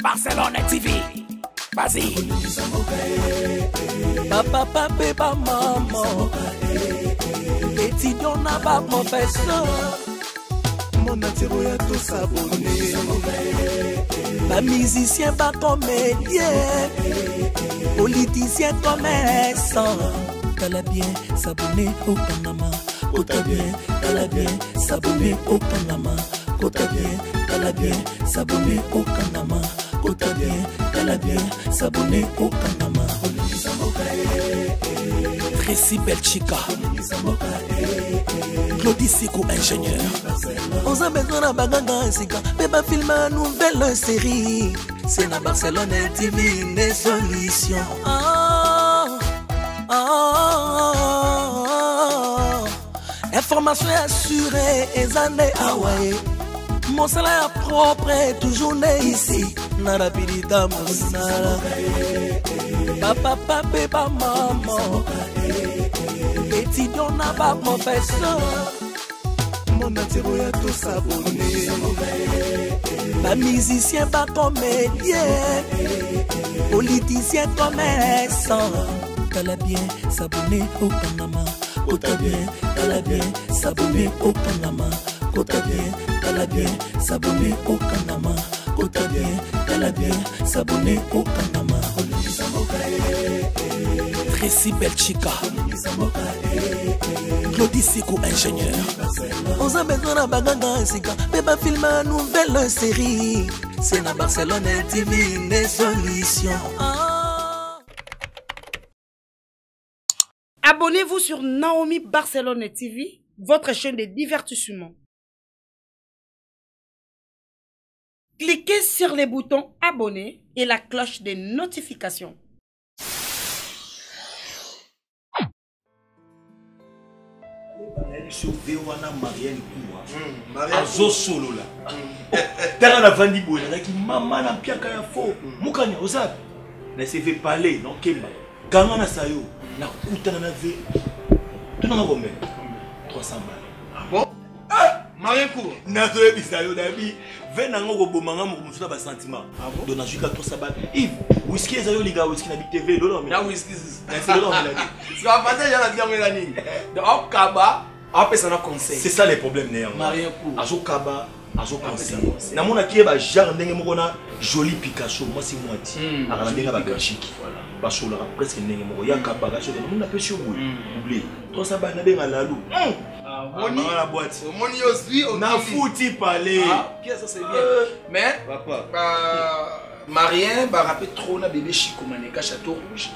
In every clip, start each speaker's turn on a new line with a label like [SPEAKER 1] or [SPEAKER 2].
[SPEAKER 1] Barcelone TV. Vas-y. Papa, papa, maman. Étudiant n'a pas professeur. Mon atiro ya tout s'abonner. Pas musicien, pas comédien. Politicien, commerçant. T'as bien s'abonner au Panama. T'as bien, t'as bien s'abonner au Panama. T'as bien, t'as bien s'abonner au Panama. T'as bien, t'as bien s'abonner au Panama. Tracy Belchica, Claudie Sikou, ingénieur. On a besoin d'un bagage, mais pas filmer une nouvelle série. C'est la Barcelone TV, les solutions. Information assurée, et années Hawaii. Mon salaire propre est toujours né ici. Narapidita Moussala. Papa, papa, maman. Étudiant n'a pas professeur. Mon atiro ya tout s'abonner. Pas musicien, pas comédien. Politicien, commerçant. T'as bien s'abonner au Panama. T'as bien s'abonner au Panama. T'as bien s'abonner au Panama. T'as bien s'abonner au Panama. Tracy Belchica, Claudie Sikou, ingénieur. On a besoin d'un bagage, mais pas filmer une nouvelle série. C'est la Barcelone TV, les solutions.
[SPEAKER 2] Abonnez-vous sur Naomi Barcelone TV, votre chaîne de divertissement. Cliquez sur les boutons abonner et la cloche de notification.
[SPEAKER 3] Sauvé wana Marianne Koua azo solo la tala na vandi boy na ki mama na piaka ya fo mukanya osabe na se fait parler non kemba kanga na sayo na kutana na ve tuna ngombe 300 balles. Ah bon? Marianne Koua na to ebisayo dabi ve na ngo bomanga mo musuta ba sentiment. Ah bon? Dona juka 300 balles. Yves whisky ezayo liga whisky na BTV lolo mais na whisky c'est lolo mais la vie ça va passer ya na bien melani donc kaba. C'est ça les problèmes néant. Marianne Koua. Azo kaba, azo conseil. Na mona ki ba genre ndenge moko na joli Picasso, moi c'est moi ti. Akala ndenge ba Belgique. Voilà. Ba sola presque ndenge moko ya kaba ga sola. Mona pe sur boule. Oublié. Toi ça ba na benga lalu. Moni la boîte. Moni aussi na fouti parler. Qu'est-ce que c'est bien. Mais papa. Marianne ba rappelle trop na bébé Chico Maneka Château Rouge.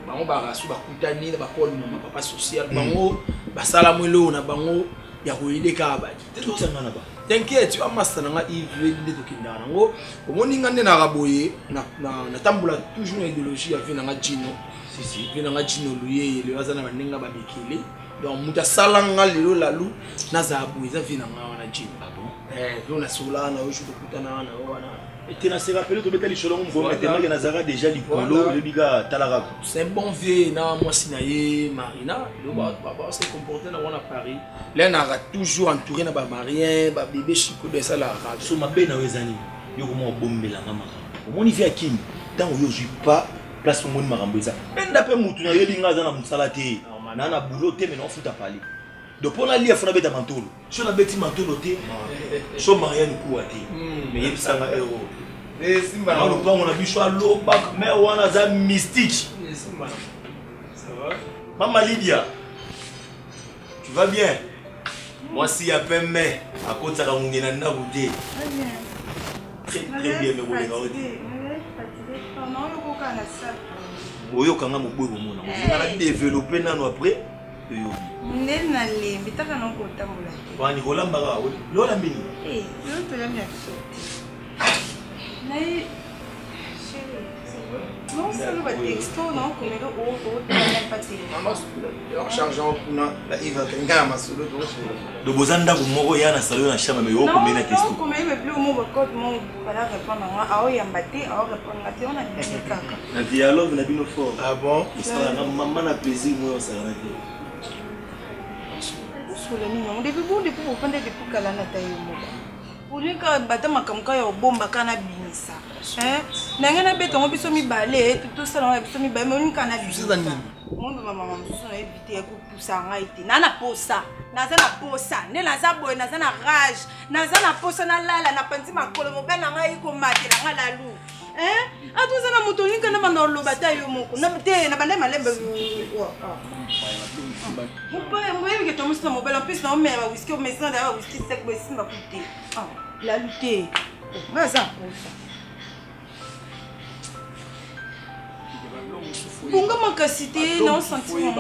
[SPEAKER 3] Bango barasu bakutani na bakolo na papa social bango basala mwelo na bango ya koyede ka ba tout ça na ba t'inquiète tu vas master nga Yves de tokinda nango omoni ngane na raboye na tambula toujours na idéologie ya vina nga Gino si vina nga Gino luye le bazana banenga ba bekele donc muta salanga lelo lalu na za abu za vina nga wana Gino ah bon on a sola na ojo kokutana na wana. Et tu as rappelé que tu as déjà c'est un bon vieux, moi Sinaye, Marina, le s'est comporté dans Paris. Là, on a toujours entouré de Marianne, bébé Chico de ça. So ma belle Nawezani, yo comment bomber la maman. Mon y vient Kim, tant où je pas place pour mon marambeza. Ben d'après moutou na yelinga za na musalate. Na na boulot te mais non fout à parler. Donc pour la lire faut na beta mantolo. So na beti mantolo te. So Marianne Koua te. Mais il ça na euro. Et Simba, on a vu choix l'eau, mais on a un mystique. Simba, ça va? Maman Lydia, tu vas bien? Moi, si y a pas mais, à côté de la mounée, on a goûté. Très bien, mais vous l'avez dit. Oui, on a beaucoup de monde. On a développé nan après.
[SPEAKER 4] Nel na le, bitaka na ko tambola.
[SPEAKER 3] Wa ni kolamba ga, lo la mbini.
[SPEAKER 4] Lo to la mia. Mais non, ça ne va pas texto, non, comme le haut, pas de
[SPEAKER 3] chargeant pour la Yves Kengama sur le dos. De Bozanda, vous m'aurez un salon à Chama, mais au combien de questions?
[SPEAKER 4] Comme il me plaît au mot, code, mon voilà, répondre à moi, à Oyambate, à répondre à Théon, à Théon.
[SPEAKER 3] Le dialogue n'a pas fort. Ah bon? Maman a plaisir, moi, ça n'a pas.
[SPEAKER 4] On devait vous depuis vous prendre des poules à la taille. Pour lui, quand bâtiment comme quand il y a bombe à cannabis, Nangana beto ngo biso mibale tout ça na biso mibale moni kana biso
[SPEAKER 5] nini
[SPEAKER 4] mondo mama mususu na éviter ko poussa ngai te nana posa ne naza boy naza na rage naza na posa na lala na panzi makolo mo bana ngai ko matela ngala lu atuza na moto ninka na bana lo bata yo moko na te na bana malembe mo yemi ke to musta mo bela plus na o mera whisky o mesa da whisky sec bo simba kuté la lutte maza posa bunga makasité non sentiment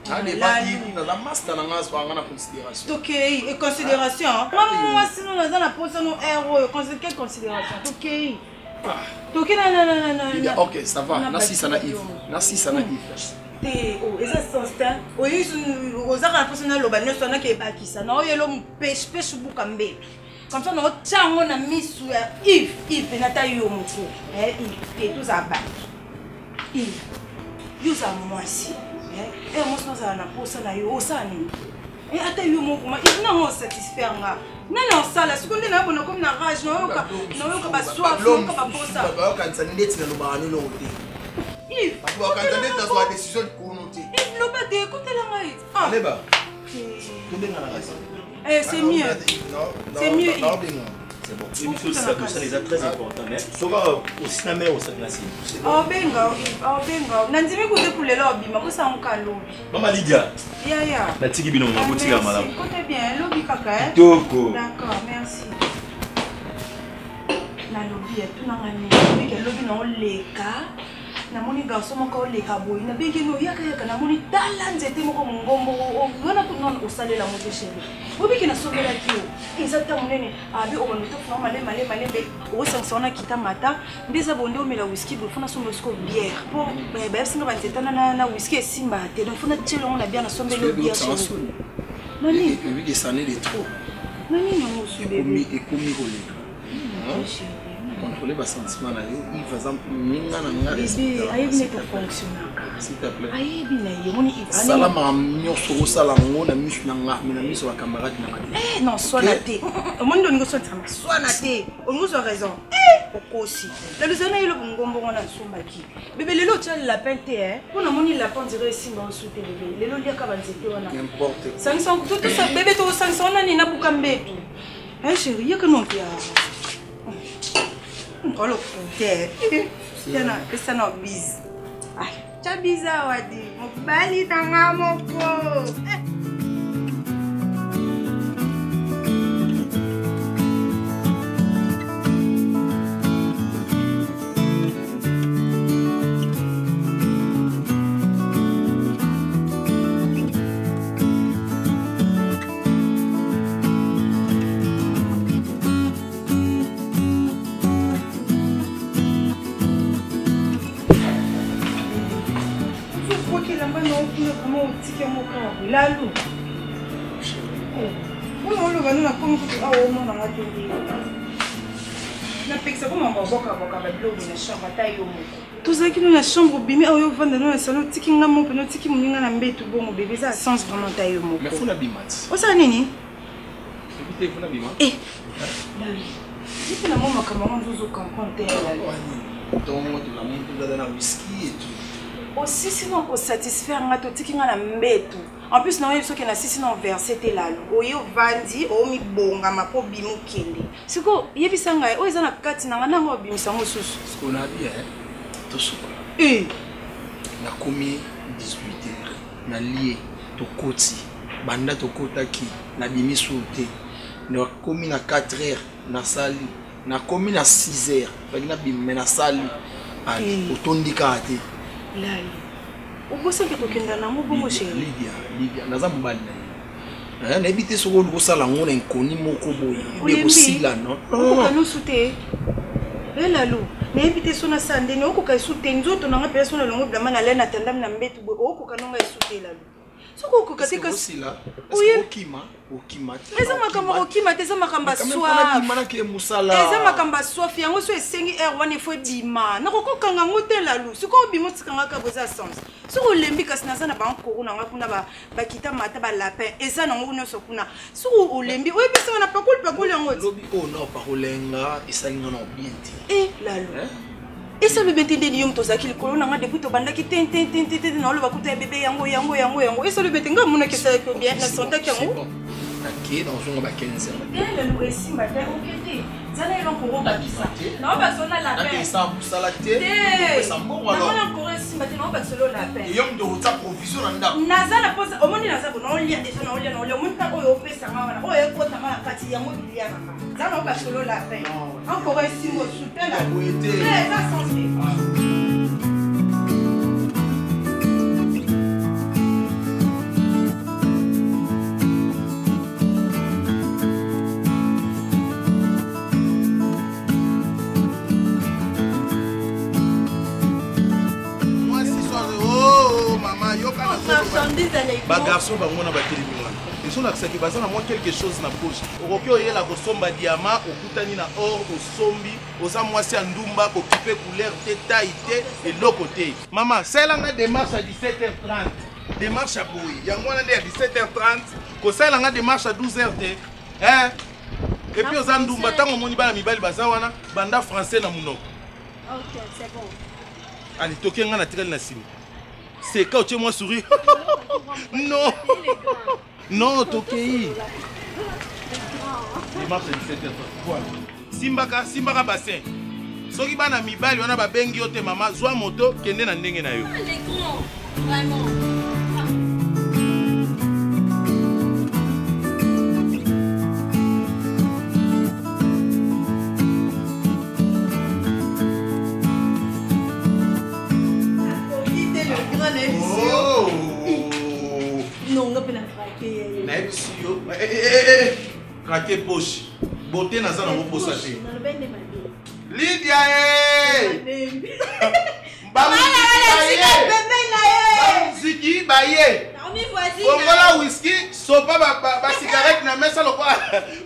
[SPEAKER 5] la master na ngas wa ngana considération.
[SPEAKER 4] OK, et considération. Maman sinon na na posa no héros, quelle considération? OK. OK na.
[SPEAKER 5] OK, ça va. Merci ça naïf. Merci ça naïf.
[SPEAKER 4] Té oh, eza constant. Oyi ozaka na posa na lobanyo sona ke bakisa. Na oyelo pêche bukambe. Comme ça, on tient na misu ya Yves na ta yo moko. Yves, tout ça ba. Yves. Yo za mwasi. Moi je na posa na yo osani. Ata yo moko ma Yves na mo satisfaire nga. Na sala seconde na bona comme na rage na yoka ba soif na ba posa.
[SPEAKER 5] Ba ka ntsa ndeti na lobano no te.
[SPEAKER 4] Yves.
[SPEAKER 5] Ba ka ndeti na so décision ko no te.
[SPEAKER 4] Yves lo ba de écoutez la ngai.
[SPEAKER 5] Leba.
[SPEAKER 4] C'est mieux. C'est mieux.
[SPEAKER 3] C'est bon. L'émission ça les a très important. Mais au cinéma au cinéma.
[SPEAKER 4] Oh benga. Nandimi ko de pour le lobby, ma ko sa onka lobby.
[SPEAKER 3] Maman Lydia.
[SPEAKER 4] Ya.
[SPEAKER 3] Na tiki bino na botika malamu.
[SPEAKER 4] Écoutez bien, lobby kaka.
[SPEAKER 3] Toko.
[SPEAKER 4] D'accord, merci. Na lobby tout na ngani. Que lobby na oleka. Na moni garçon moko oleka boy. Na bengi no yaka na moni talent ete moko mongombo. Ngana ko non osalela mo chéri. Obi kina sobela kio. Ezata munene abi o bono to fama male be o sansona kita mata mbeza bonde o mela whisky bo fona sombe sko bière. Pour ba singa ba nzetana na whisky simba te donc fona tshelo na bien na sombe lo bière. Nani?
[SPEAKER 5] Oui, que ça n'est de trop.
[SPEAKER 4] Nani no sube.
[SPEAKER 5] Et komi roleka. Contrôler bas sentiment là, il va exemple ninga na nga.
[SPEAKER 4] Bébé, ayebi ne fonctionner.
[SPEAKER 5] S'il te plaît.
[SPEAKER 4] Ayebi na ye moni Yves.
[SPEAKER 5] Salama nyoso sala ngo na misu na nga, na misu wa camarade na nga.
[SPEAKER 4] Non, soit na te. O mondo ningo soit na te. O ngo so raison. Okosi. La luzana yelo ngombo ngona sombaki. Bébé lelo tcha lapin te Pour na moni lapin dirait simba o souté bébé. Lelo lia ka banzete wana.
[SPEAKER 5] N'importe.
[SPEAKER 4] Sanson tout ça bébé to sanson na ni na bukambetu. Chérie, yaka non pia. Oh le frère, yana pesa na biz. Ai, cha biza wadi, mobali tanga moko. Lalu. Bon, on le va nous la comme au monde dans la télé. Na pexa comme on boka ba blog na chambre taille au moko. Tout ça qui nous la chambre bimi au yo vendre dans salon tiki nga mo peno tiki muninga na mbetu bongo bébé ça sens vraiment taille au moko.
[SPEAKER 5] Mais faut la bimat.
[SPEAKER 4] O ça nini?
[SPEAKER 5] Écoutez, faut la bimat.
[SPEAKER 4] C'est la maman comme on vous comprendre là.
[SPEAKER 5] Donc de la montre dans la whisky et tout.
[SPEAKER 4] Aussi sinon pour satisfaire nga to tiki nga na mbetu. En plus, nous avons que si nous versé là, oyo vandi, o mi bonga ma po bimu kende. Siko yebi sanga o ezana kati na ngana ngo bimisa mo susu.
[SPEAKER 5] Ce qu'on a dit to souka. Na komi 18h, na lié to koti, banda to kotaki, na bimi souté. Na komi na 4h, na sali, na komi na 6h, na bimi na sali. Allez, otondika ate.
[SPEAKER 4] Lali. Obosa ke tokenda na mo bongo chérie.
[SPEAKER 5] Lydia, naza mbali na. Na ebité soko ko sala ngona nkoni moko boye. Be ko sila non.
[SPEAKER 4] Ko kanu souté. Lalo, na ebité sona sande ne ko ka souté nzoto na nga personne longo bla mana lena tandam na mbetu bo ko kanu nga souté lalo. Soko ko kate kas.
[SPEAKER 5] Aussi là. Est-ce okima.
[SPEAKER 4] Eza makamba okima te eza makamba soif. Eza makamba soif yango so esengi air wana faut bima. Na kokokanga ngote la lu. Soko bima tikanga ka boza sens. Soko lembi kasi na sana ba nkoro na ngakuna ba kita mata ba lapin. Eza na ngoko nyoso kuna. Soko olembi oyebisa na pakul yango.
[SPEAKER 5] Lobi o na parolenga esalinga na bien ti.
[SPEAKER 4] La lu. Et ça le bête de yom to zakili kolona nga depuis to banda ki ten na lo bakuta bébé yango et ça le bête nga mona ke ça ko bien na santé yango
[SPEAKER 5] OK dans un ba 15 ans
[SPEAKER 4] le louer simba te okete zana elo ko ba kisa na ba sona la paix
[SPEAKER 5] ça salate ça bon alors
[SPEAKER 4] na ko simba te na ba solo la paix
[SPEAKER 5] yom de ta provision nda
[SPEAKER 4] nazala pose omoni naza bona on lia déjà na on lia omoni ta oyo pesa nga wana oyo ko ta nga kati yango bilia na zana ba solo la paix encore simbo souter la
[SPEAKER 5] beauté
[SPEAKER 4] ça sens
[SPEAKER 3] ba garçon bango na batelemi wana ils ont accepté bazana moi quelque chose na poche okoki oyela kosomba diamant okutani na or osombi oza mwasi ya ndumba kokipe couleur te taille te eloko te mama salanga démarche à 17h30 démarche à boyi yango wana nde à 17h30 kosalanga démarche à 12h te hein et puis oza ndumba ntango omoni bana mibali baza wana banda français na monoko.
[SPEAKER 6] OK, c'est bon.
[SPEAKER 3] Allez tokenga na tirel na sima. C'est quand tu moi sourire. Non. Non, Tokei. Il marche à 17h. Voilà. Simbaka bassin. Soki bana mibali wana ba bengi yo te mama zwa moto kende na ndenge na yo.
[SPEAKER 6] Les grands. Vraiment.
[SPEAKER 3] Craquer poche. Beauté na zana mo posaté. Lydia Ziki baye. Kongola whisky, sopa ba cigarette na mesa lokwa.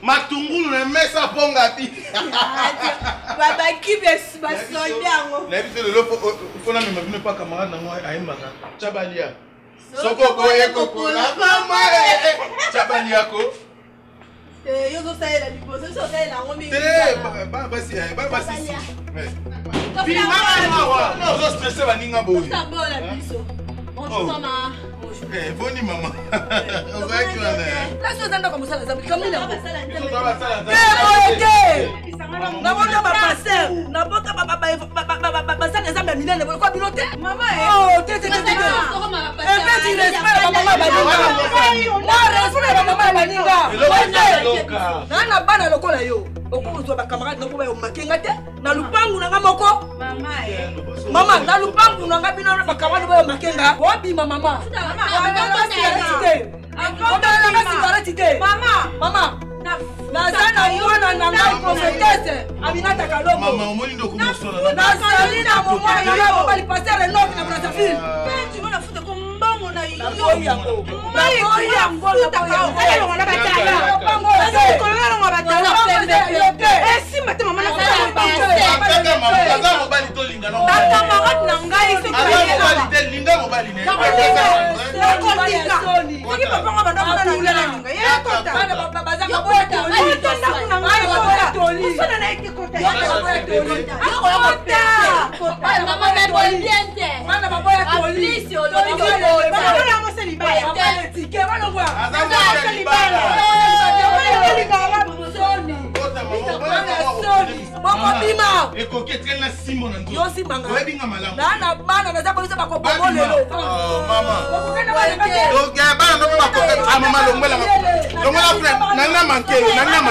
[SPEAKER 3] Matungulu na mesa ponga pi.
[SPEAKER 4] Baba kibe ba soldango.
[SPEAKER 3] Na bité le faut na me pas camarade na moi aimbaka. Chabalia. Soko koye kokola mama Chabalia ko.
[SPEAKER 4] Yo zo sa la liposo so sa la ngomi.
[SPEAKER 3] Baba si. Puis maman non zo stressé baninga boyi.
[SPEAKER 6] Ça bon la biso. Bonjour maman.
[SPEAKER 3] Boni maman. On va que
[SPEAKER 4] la chose anda comme ça la comme il Maman, nazana mwana na ngai prophétesse Aminata Kalombo.
[SPEAKER 3] Maman omoni ndo kumusona.
[SPEAKER 4] Nazalina mama yo bali passer le nom na Brazzaville. Tu vas la foutre comme bango na yo. Yango. Mai yango ta ka. Ayo ngona batala. Bango. Ayo kolala ngona batala. Si mate mama na
[SPEAKER 3] Kaka mobali to linga no.
[SPEAKER 4] Kaka marat na ngai se
[SPEAKER 3] mobali te linga mobali ne.
[SPEAKER 4] Ki papa ngaba ndo na ulela linga. Ya kota. Baza maboya toli. Usana na iki kota. Kota.
[SPEAKER 6] Maman me voit bien te.
[SPEAKER 4] Mana maboya toli.
[SPEAKER 6] Please, on doit go.
[SPEAKER 4] Bana mo se libaya. Bana tike bana kwa.
[SPEAKER 3] Azama se libaya.
[SPEAKER 4] Bana libaya musoni.
[SPEAKER 3] Kota
[SPEAKER 4] Boko bima.
[SPEAKER 3] Ekoke trena Simon ndo.
[SPEAKER 4] Yo simanga.
[SPEAKER 3] Webinga malamu.
[SPEAKER 4] Na bana na zako bisa bako bomolelo.
[SPEAKER 3] Oh mama. Donc ya bana ndo bakoka ah mama longwela longwela friend nanga manke yo. Nanga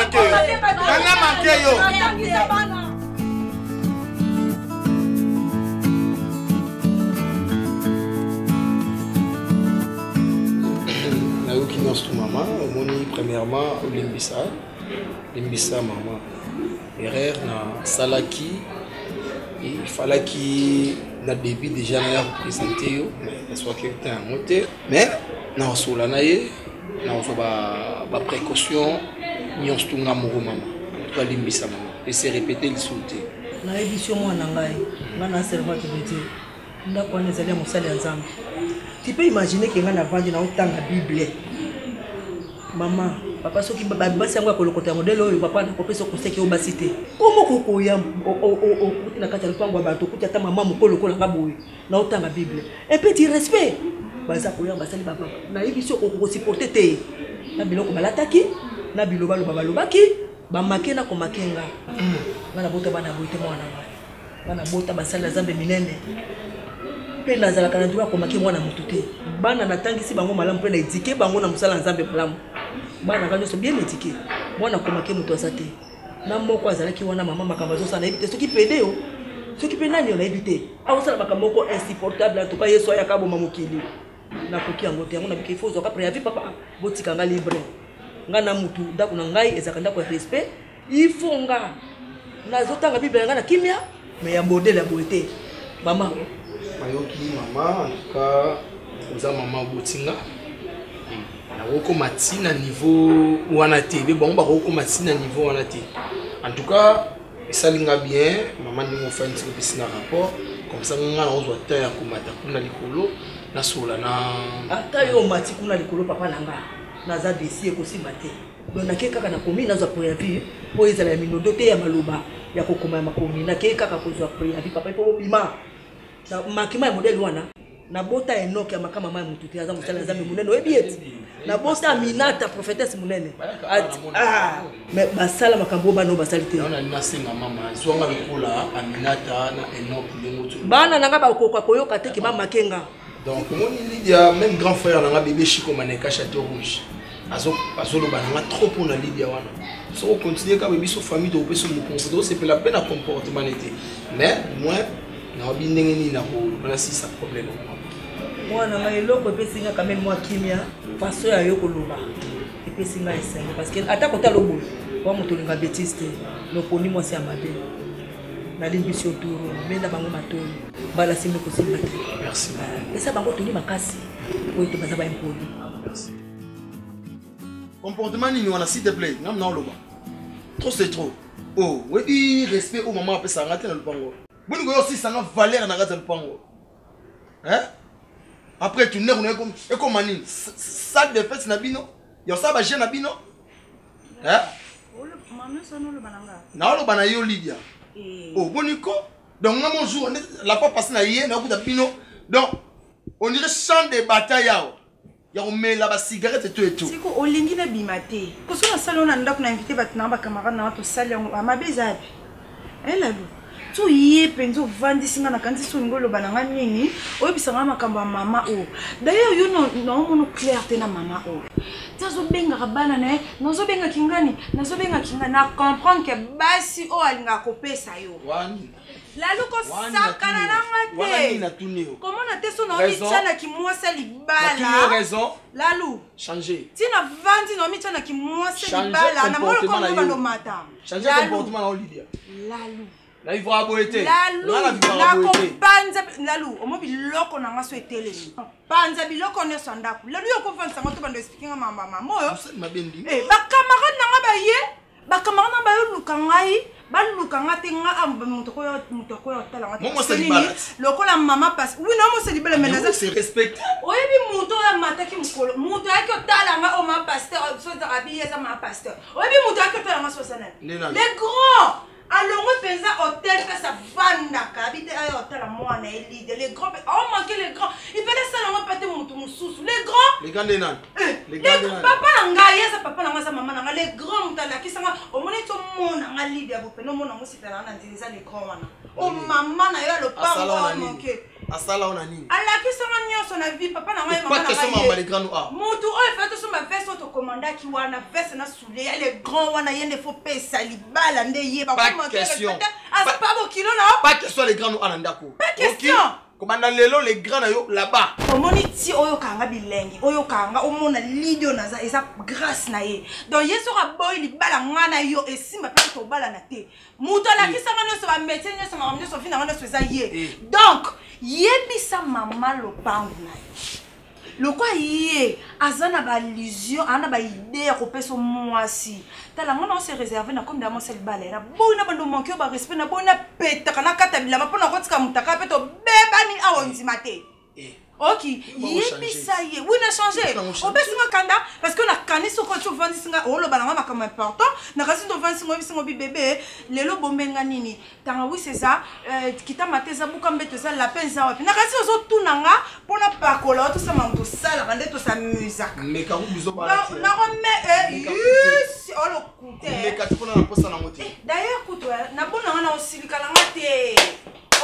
[SPEAKER 3] manke yo.
[SPEAKER 5] Nayoki nyonso mama omoni premièrement limbisa mama erreur na salaki il fallait qu'il na début déjà na représenter yo mais soit que t'es un moteur mais na sola na ye na so ba précaution nyonso tunga moko mama to limbisa mama et c'est répéter le sauté
[SPEAKER 1] na édition moi na ngai ngana servant te beti ndako na ezali mosali ya nzambe. Tu peux imaginer que ngana vandi na otanga Bible. Maman, papa soki basi yango akolokota modèle oyo papa na kopesa ko seki obasité. Komo koko ya o na kata lupango bato kuti ata maman mokolo kola ngaboye na otanga Bible. Un petit respect. Baza koya basali papa. Na édition ko supporter te. Na biloko balataki, na biloba balobaki, ba makena ko makenga. Ngana bota bana boite mwana ngai. Ngana bota basala zambe minene. Pe nazala kana tuwa ko make mwana mutu te. Bana natangisi bango malamu pe na éduquer bango na musala nzambe malamu. Bana kanyo so bien éduquer. Mwana ko make mutu asate. Na moko azalaki wana mama makambo zo sana ebite soki pede yo. Soki pe nani ona ebite. Awosala makambo ko insupportable en tout cas yeso ya kabo mamokili. Na koki yango te yango na bike fozo ka préavis papa botika nga libre. Nga na mutu ndako na ngai ezaka ndako ya respect. Il faut nga nazotanga Bible nga na kimia mais ya modèle ya boité. Mama
[SPEAKER 5] mayoki mama en tout cas oza mama botinga na woko matina niveau wana te be bon ba woko matina niveau wana te en tout cas esalinga bien mama ndingo fa ntiko pisina rapport comme ça nga na ozwa ta ya komata kuna likolo na sola na
[SPEAKER 1] ata yo mati kuna likolo papa nanga naza desi ekosimba te donc na keka na komi nazo préavis po ezala ya minodo te ya maloba ya kokoma makomi na keka ka kozwa préavis papa ipo bima na makima ya modèle wana na bota Enoch ya makama mama mutu te aza musala nzambe munene oyebieti na bota Aminata prophétesse munene mais basala makambo bano basali te
[SPEAKER 5] na nasenga mama zwanga lokola Aminata na Enoch lengoto
[SPEAKER 1] bana nanga ba kokwa koyoka te ki ba makenga
[SPEAKER 5] donc moni Lydia même grand frère nanga bébé Chiko Maneka Château Rouge azolo bananga trop pour na Lydia wana so on continue ka bébé so famille de opeso mukongo c'est pas la peine à comportement était mais moi na obindenge ni na ko na si ça problème
[SPEAKER 1] moi na eloko pesinga quand même moi kimia façon ya yo koloba epesinga esenga parce que ata kota lobo wa moto linga bêtise no poni moi c'est amabe na limbisi oturo menda bango matoni bala simbe ko simba
[SPEAKER 5] merci
[SPEAKER 1] esa bango toni makasi ko to baza ba impoli
[SPEAKER 5] merci
[SPEAKER 7] comportement ni wana s'il te plaît ngam na loba trop c'est trop oh oui respect au maman pesa ngate na lupango boni ko aussi sanga valeur na ngate na lupango hein après tu n'es comme et comme manine salle de fête na bino yo ça ba jeune na bino hein
[SPEAKER 4] maman ça no le bananga
[SPEAKER 7] na lo bana yo Lydia oh boniko donc na mon jour la fois passée na hier na kuta bino donc on dirait champ de bataille yao ya on met là bas cigarette et tout
[SPEAKER 4] siko olingi na bimate ko so na salon na ndako na invité bat na ba camarade na to salle amabezabi elalo tu yé penzo vandi singa na kanti so ngolo bananga nini oyebisanga makambo ya mama o d'ailleurs yo no mono clarté na mama o tazo benga bana na nozo benga kingani na comprendre que basi o alinga kopesa yo
[SPEAKER 7] wani
[SPEAKER 4] la luko sakana na
[SPEAKER 7] wani na
[SPEAKER 4] ngate
[SPEAKER 7] tunio
[SPEAKER 4] comment na teso na michana ki mwasa
[SPEAKER 7] tu
[SPEAKER 4] libala
[SPEAKER 7] raison
[SPEAKER 4] lalu
[SPEAKER 5] changer
[SPEAKER 4] tina vandi no michana ki mwasa libala na molo ko ndo mata
[SPEAKER 7] changer comportement na Lydia
[SPEAKER 4] lalu
[SPEAKER 7] na vivra boete
[SPEAKER 4] lalu
[SPEAKER 7] na boete
[SPEAKER 4] panza lalu omo biloko na ngaso etelemi panza biloko ne sandaku lalu yo ko vansa ngoto bando expliquer mama moyo
[SPEAKER 7] mabendi
[SPEAKER 4] ba camarade na ngaba ye ba camarade na ba yo lukangai ba lukanga te nga muto ko tala ngati
[SPEAKER 7] moi c'est libala
[SPEAKER 4] lokola mama passe oui non moi c'est libala mais naza
[SPEAKER 7] c'est respecté
[SPEAKER 4] oyebi muto ya mataki mukolo muto yaki otala nga o ma pasteur so za rabi ya ma pasteur oyebi muto yaki otala nga so sana les grands alors on pensa hôtel que ça vanda kabite ay hôtel à moi na Elide les grands oh manquer les grands il fallait ça on pas te mutu mususu les grands
[SPEAKER 7] de nan
[SPEAKER 4] les papa nga yesa papa na sa maman nga les grands mutala ki sanga o moni to mona nga Elide ya bopeno mona musitala na ndinza les grands wana o mama na yo lo pango manquer
[SPEAKER 7] asala ona nini
[SPEAKER 4] ala ki sanga nyoso na vie papa na nga
[SPEAKER 7] mama na nga les grands ah
[SPEAKER 4] mutu o fait to ma veste to commanda ki wana veste na soule les grands wana yende faut pesa libala nde ye ba
[SPEAKER 7] pas question
[SPEAKER 4] pas
[SPEAKER 7] que soit les grands nous anandako
[SPEAKER 4] pas question
[SPEAKER 7] commandant lelo les grands na yo là-bas
[SPEAKER 4] omoni ti oyo kanga bilengi oyo kanga omona lidio naza eza grâce na ye donc yeso ka boy libala ngana yo esimba pe to bala na te muto la kisanga no so ba métier no so ma so fina ngana so eza ye donc yebisa mama lo pangu na Le quoi yé, azana ba illusion, ana ba idée à couper son moisi. T'as la on s'est réservé na comme dans cette balera. Bon na bando manquer ba respect na bon na peta kana kata bila ma pona kotika mutaka peto beba ni awonzi mate. Ok, yé ça yé. Oui na changé. On baisse ma kanda parce que na kani so ko tu vandi singa o lo balanga ma comme important. Na kasi to vandi singa bisingo bi bébé, lelo bombenga nini. Tanga oui c'est ça, kita mateza buka mbeto ça la penza wapi. Na kasi ozo tunanga pona pakola tout ça manto sala bande to sa musique.
[SPEAKER 7] Mais quand vous biso ba.
[SPEAKER 4] Na remet yes, o lo kute.
[SPEAKER 7] Mais quand tu pona na posa na moti.
[SPEAKER 4] D'ailleurs kutwa na bona na osilika la ngate.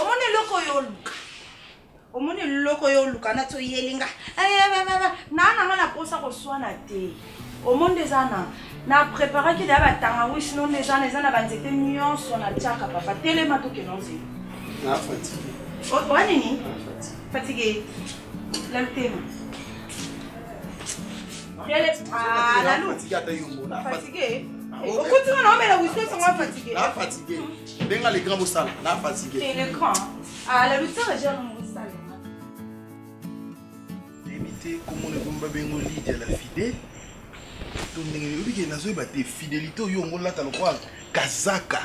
[SPEAKER 4] Omone loko yo luka. Omone loko yo luka na to yelinga. Na na posa ko swana te. Omonde zana na préparer ki da batanga oui sinon les gens na banzete nyonso na tchaka papa tele matoke nonzi.
[SPEAKER 7] Na fatigué.
[SPEAKER 4] Oh nini? Fatigué. La thème. Ah la loupe.
[SPEAKER 7] Fatigué ata yumbo na
[SPEAKER 4] fatigué. Au continue non mais la wisdom sont fatigué.
[SPEAKER 7] Na fatigué. Benga les grands bossala, na fatigué.
[SPEAKER 4] C'est le grand. Ah la loupe ça gère mon bossala.
[SPEAKER 7] Éviter comment on est comme bengo leader la fidèle. Donc ndenge nazo ba te fidélité yo ngola ta lokwa kazaka.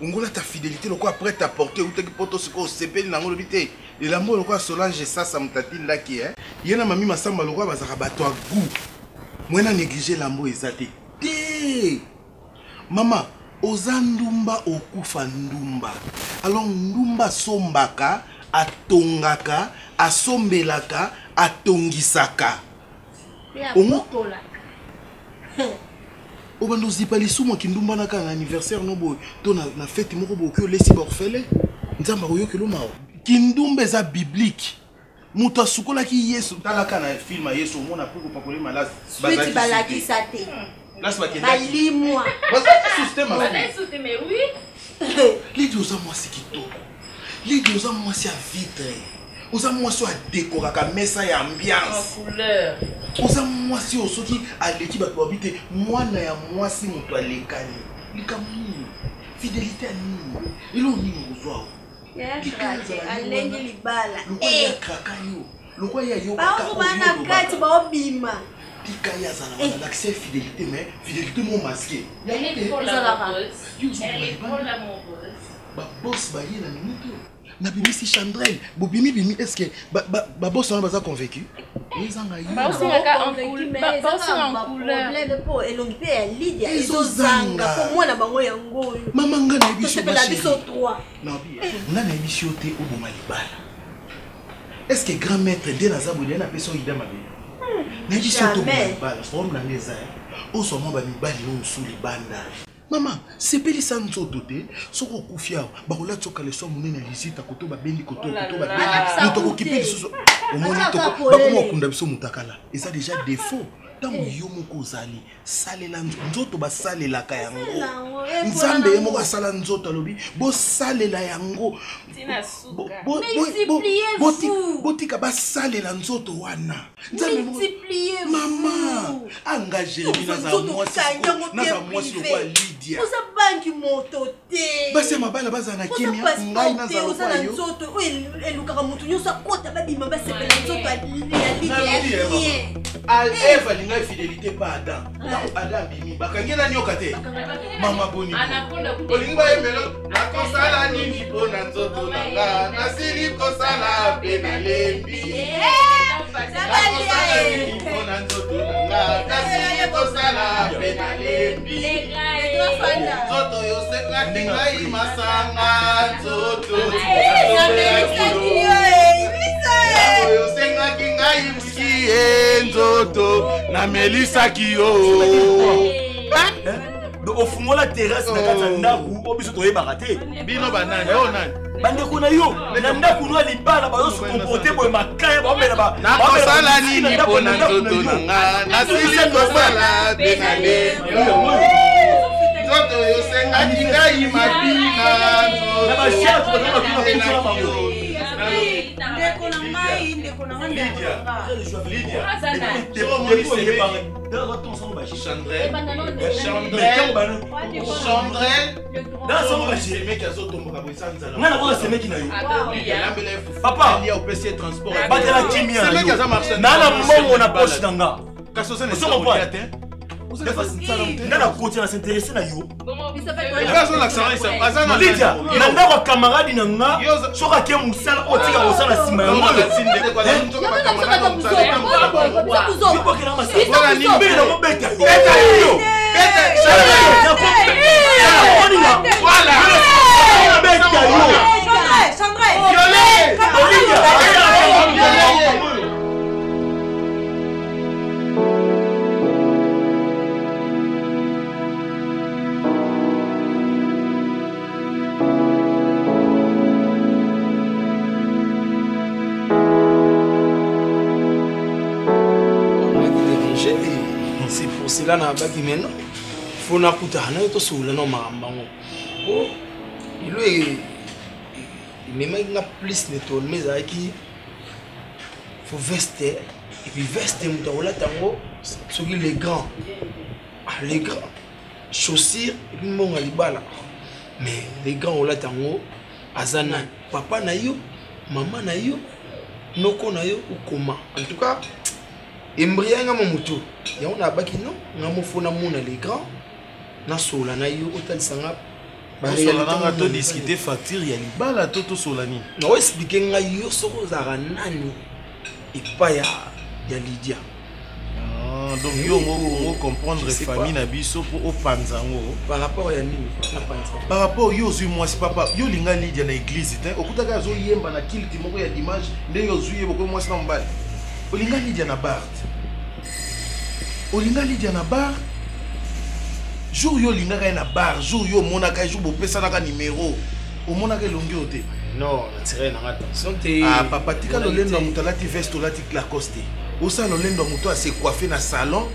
[SPEAKER 7] Ngola ta fidélité lokwa après t'apporter ou te poto siko sepeli na ngolo bité. Et l'amour lokwa Solange ça mutati ndaki hein. Yena mami masamba lokwa bazaka bato a goût. Moi na négliger l'amour ezate. Té. Mama, oza ndumba okufa ndumba. Alors ndumba sombaka, atongaka, asombelaka, atongisaka. Obando zipali sumo kindumba na kan anniversaire no boy to na fête moko bo ko lesi borfele nzamba oyo kelo mawo kindumba za biblique muto asukola ki Yesu talaka na film Yesu mona pour pakole malas
[SPEAKER 6] bazaki balaki sate
[SPEAKER 7] las ba kenda
[SPEAKER 6] bali moi
[SPEAKER 7] bazaki système
[SPEAKER 6] on est sauté mais oui
[SPEAKER 7] les deux za moi sikito les deux za moi si à vitre oza moi so a décorer ka mesa ya ambiance
[SPEAKER 6] en couleur
[SPEAKER 7] oza moi si osoki aleki bato babite mwana ya moi si muto alekani likamu fidélité ani ilo nini ozwa
[SPEAKER 6] alengi libala
[SPEAKER 7] lokwa ya yo
[SPEAKER 6] bakubana kati baobima
[SPEAKER 7] tika ya zana l'accès fidélité mais fidélité mon masqué
[SPEAKER 6] elle est pour l'amoureuse
[SPEAKER 7] ba boss ba yena minuto na bimi si chandrel bo bimi est-ce que ba boss on va convaincu ils en gagnent
[SPEAKER 6] ba aussi en couleur problème pour elongi pe ya lidia ezozanga pour moi na bango yango
[SPEAKER 7] mama nga na biso
[SPEAKER 6] ba biso 3
[SPEAKER 7] non bien nga na biso te oboma libala est-ce que grand maître de la zabodi na peso ida mabe na biso to libala forme na ngeza o so mo ba mibali no sou libanda Maman, c'est peli sans sauter, ce qu'on confie à Barola Tsoka les sommes monnaie visite à Koto Babendi Koto Koto Babendi, nous t'avons occupé de ce au moment où Bakomo Kundabiso Mutakala. Et ça déjà défaut. Tant que Yomoko Zali, Salé Lanzoto ba Salé la Kayango. Nzambe Yemo Sala Nzoto Lobi, Bo Salé la Yango. Botika ba Salé Lanzoto Wana.
[SPEAKER 6] Multipliez
[SPEAKER 7] maman, engagez Naza moi si le quoi Lydia.
[SPEAKER 6] Vous avez banque mototé.
[SPEAKER 7] Basi mabala baza na kimia ngai naza lokwa yo.
[SPEAKER 6] Nzoto elukaka mutu nyoso akota babima basepela nzoto ya Lydia.
[SPEAKER 7] Eva linga fidélité pas Adam. Adam bimi bakangela nyoka te. Mama boni. Olinga yemelo nakosala nini pona nzoto nanga nasili kosala pe na lembi. Nakosala nini pona nzoto nanga nasili kosala pe na lembi. Nzoto yo sekaki ngai masanga nzoto. Yo sekaki ngai muski nzoto na Melissa Kio.
[SPEAKER 3] Donc au fond la terrasse na kata ndaku obiso toyeba te.
[SPEAKER 7] Bino banani o nani?
[SPEAKER 3] Bande kuna yo na ndaku no libala ba so comporter boy makaya ba omela ba.
[SPEAKER 7] Nakosala nini pona nzoto nanga nasili kosala benale. Nzoto yo sengaki ngai mabina nzoto.
[SPEAKER 3] Na ba chef ko na kuna kusala bango.
[SPEAKER 4] Ndeko na mai ndeko
[SPEAKER 3] Papa, nana côté na s'intéresser na yo. Lydia, nanda kwa camarade nanga, soka ke musala otika osala sima yango.
[SPEAKER 5] C'est pour cela que je dis maintenant, il faut que je me il me plus de temps, mais il faut vester. Et puis vester, les grands. Les grands. Chaussures, et puis mon alibala. Mais les grands, on l'a tango, azana, papa na yo, maman na yo, noko na yo, ou comment. En tout cas, embryon nga momutu ya on a baki non nga mofona mona les grands na sola na yo otal sanga
[SPEAKER 3] ba réalité to discuter facture ya libala to solani
[SPEAKER 5] no expliquer nga yo soko za nani ipa ya Lydia.
[SPEAKER 3] Donc yo ngo comprendre famille na biso pour opanzango
[SPEAKER 5] par rapport à nini
[SPEAKER 3] par rapport yo zui moi si papa yo linga Lydia na église te okutaka zo yemba na kilti moko ya dimanche nde yo zui boko moi na mbali olinga Lydia na bar. Olinga Lydia na bar. Jour yo linga ka na bar, jour yo monaka jour bo pesa na ka numéro. O monaka longi ote.
[SPEAKER 5] Non, na tiré na attention te.
[SPEAKER 3] Ah papa tika lo lendo mutalati veste lati Lacoste. Osa lo lendo muto a se coiffer na salon.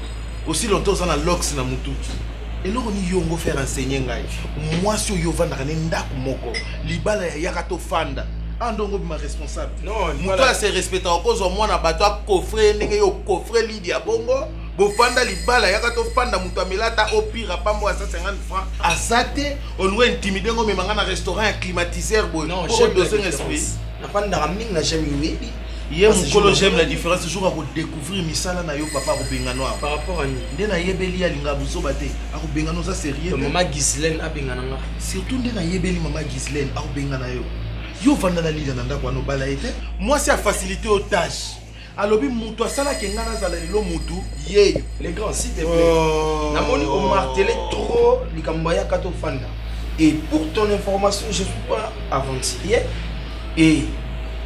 [SPEAKER 3] Aussi longtemps ça na lox na mutu. Et là on y yongo faire enseigner ngai. Moi si yo vanda ka ndaku moko. Libala ya yakato fanda. Andongo ma responsable.
[SPEAKER 5] Non,
[SPEAKER 3] muto se respecta au cause moi na bato a coffrer ndenge yo coffrer Lydia bongo. Bofanda libala yakato fanda muto amelata au pire pambo à 150 francs. Azate on doit intimider ngo memanga na restaurant climatiseur boy.
[SPEAKER 5] Non, j'ai besoin d'esprit. Na fanda raming na jamais oui.
[SPEAKER 3] Hier mon colo j'aime la différence jour à découvrir misala na yo papa ko bengano
[SPEAKER 5] par rapport à ni.
[SPEAKER 3] Ndena yebeli ya linga buso bate. Ako bengano ça sérieux.
[SPEAKER 5] Maman Ghislaine a bengana nga.
[SPEAKER 3] Surtout ndena yebeli maman Ghislaine ako bengana yo. Yo vanda na Lydia nanda kwa no bala ete. Moi c'est à faciliter aux tâches. Alobi mutu asala kengana zala lelo mutu ye
[SPEAKER 5] les grands s'il te plaît. Na moni o marteler trop likambaya kato fanda. Et pour ton information, je suis pas avant-hier et